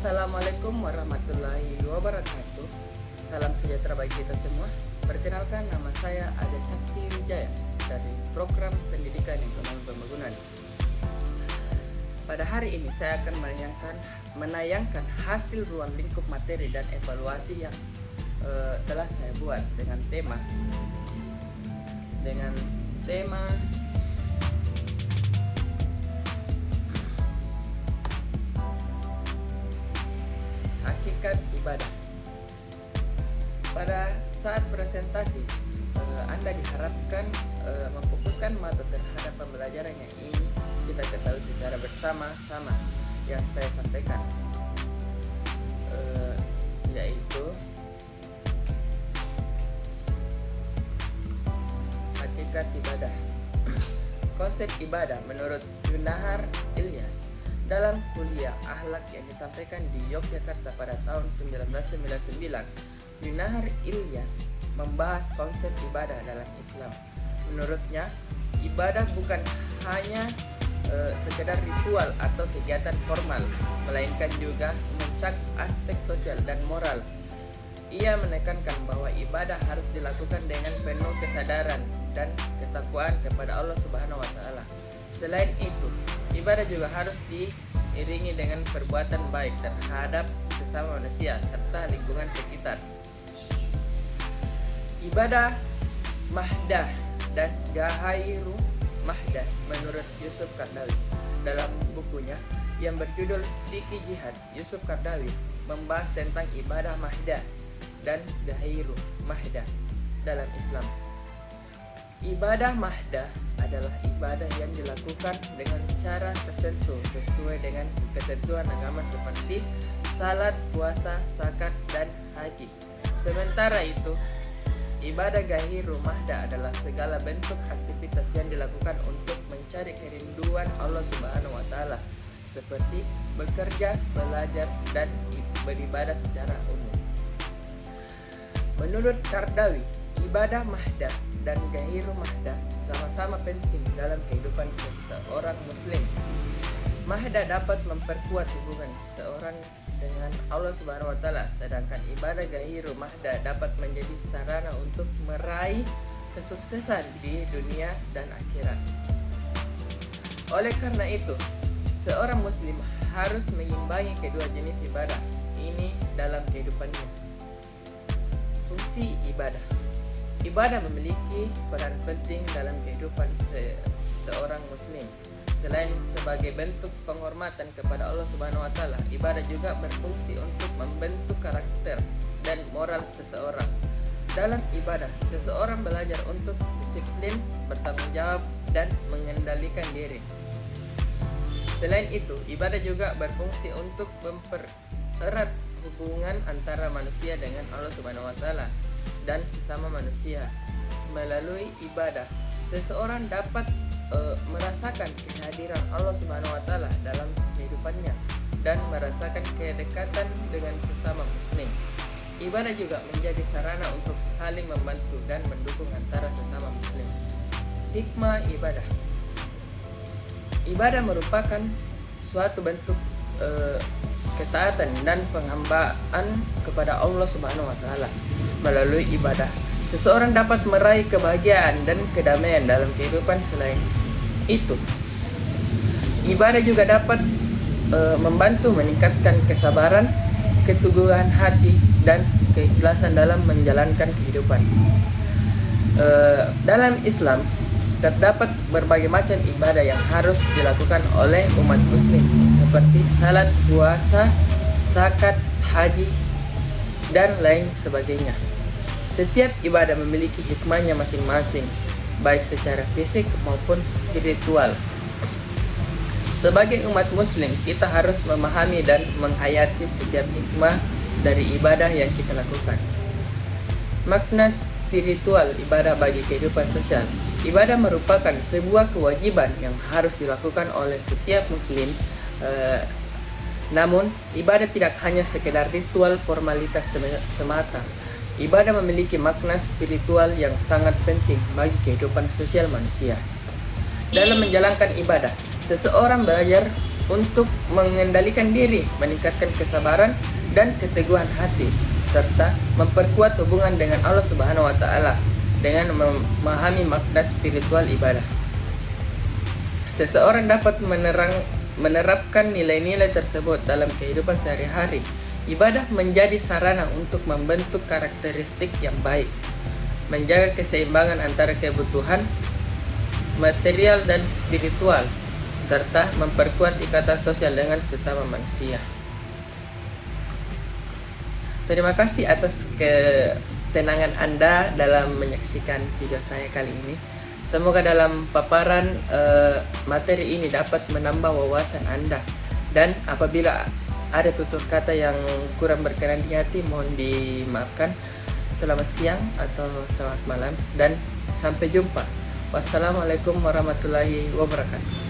Assalamualaikum warahmatullahi wabarakatuh. Salam sejahtera bagi kita semua. Perkenalkan, nama saya Ade Sakti Wijaya dari Program Pendidikan Ekonomi Pembangunan. Pada hari ini saya akan menayangkan hasil ruang lingkup materi dan evaluasi yang telah saya buat dengan tema hakikat ibadah. Pada saat presentasi, Anda diharapkan memfokuskan mata terhadap pembelajaran yang ingin kita ketahui secara bersama-sama yang saya sampaikan, yaitu hakikat ibadah. Konsep ibadah menurut Yunahar Ilyas dalam kuliah akhlak yang disampaikan di Yogyakarta pada tahun 1999, Yunahar Ilyas membahas konsep ibadah dalam Islam. Menurutnya, ibadah bukan hanya sekedar ritual atau kegiatan formal, melainkan juga mencakup aspek sosial dan moral. Ia menekankan bahwa ibadah harus dilakukan dengan penuh kesadaran dan ketakwaan kepada Allah Subhanahu wa taala. Selain itu, ibadah juga harus diiringi dengan perbuatan baik terhadap sesama manusia serta lingkungan sekitar. Ibadah mahdah dan gahairu mahdah menurut Yusuf Qaradawi dalam bukunya yang berjudul Fikih Jihad. Yusuf Qaradawi membahas tentang ibadah mahdah dan gahairu mahdah dalam Islam. Ibadah mahdah adalah ibadah yang dilakukan dengan cara tertentu sesuai dengan ketentuan agama seperti salat, puasa, zakat, dan haji. Sementara itu, ibadah ghairul mahdah adalah segala bentuk aktivitas yang dilakukan untuk mencari kerinduan Allah Subhanahu wa taala, seperti bekerja, belajar, dan beribadah secara umum. Menurut Qaradawi, ibadah mahdah dan ghairul mahdah sama-sama penting dalam kehidupan seseorang muslim. Mahdah dapat memperkuat hubungan seorang dengan Allah Subhanahu wa taala, sedangkan ibadah ghairul mahdah dapat menjadi sarana untuk meraih kesuksesan di dunia dan akhirat. Oleh karena itu, seorang muslim harus mengimbangi kedua jenis ibadah ini dalam kehidupannya. Fungsi ibadah. Ibadah memiliki peran penting dalam kehidupan seorang muslim. Selain sebagai bentuk penghormatan kepada Allah Subhanahu wa taala, ibadah juga berfungsi untuk membentuk karakter dan moral seseorang. Dalam ibadah, seseorang belajar untuk disiplin, bertanggung jawab, dan mengendalikan diri. Selain itu, ibadah juga berfungsi untuk mempererat hubungan antara manusia dengan Allah Subhanahu wa taala dan sesama manusia. Melalui ibadah, seseorang dapat merasakan kehadiran Allah Subhanahu wa taala dalam kehidupannya dan merasakan kedekatan dengan sesama muslim. Ibadah juga menjadi sarana untuk saling membantu dan mendukung antara sesama muslim. Hikmah ibadah. Ibadah merupakan suatu bentuk ketaatan dan penghambaan kepada Allah Subhanahu wa taala. Melalui ibadah, seseorang dapat meraih kebahagiaan dan kedamaian dalam kehidupan. Selain itu, ibadah juga dapat membantu meningkatkan kesabaran, keteguhan hati, dan keikhlasan dalam menjalankan kehidupan. Dalam Islam, terdapat berbagai macam ibadah yang harus dilakukan oleh umat muslim seperti salat, puasa, zakat, haji, dan lain sebagainya. Setiap ibadah memiliki hikmahnya masing-masing, baik secara fisik maupun spiritual. Sebagai umat muslim, kita harus memahami dan menghayati setiap hikmah dari ibadah yang kita lakukan. Makna spiritual ibadah bagi kehidupan sosial. Ibadah merupakan sebuah kewajiban yang harus dilakukan oleh setiap muslim. Namun, ibadah tidak hanya sekedar ritual formalitas semata. Ibadah memiliki makna spiritual yang sangat penting bagi kehidupan sosial manusia. Dalam menjalankan ibadah, seseorang belajar untuk mengendalikan diri, meningkatkan kesabaran dan keteguhan hati, serta memperkuat hubungan dengan Allah Subhanahu wa taala dengan memahami makna spiritual ibadah. Seseorang dapat menerapkan nilai-nilai tersebut dalam kehidupan sehari-hari. Ibadah menjadi sarana untuk membentuk karakteristik yang baik, menjaga keseimbangan antara kebutuhan material dan spiritual, serta memperkuat ikatan sosial dengan sesama manusia. Terima kasih atas ketenangan Anda dalam menyaksikan video saya kali ini. Semoga dalam paparan materi ini dapat menambah wawasan Anda, dan apabila ada tutur kata yang kurang berkenan di hati, mohon dimaafkan. Selamat siang atau selamat malam, dan sampai jumpa. Wassalamualaikum warahmatullahi wabarakatuh.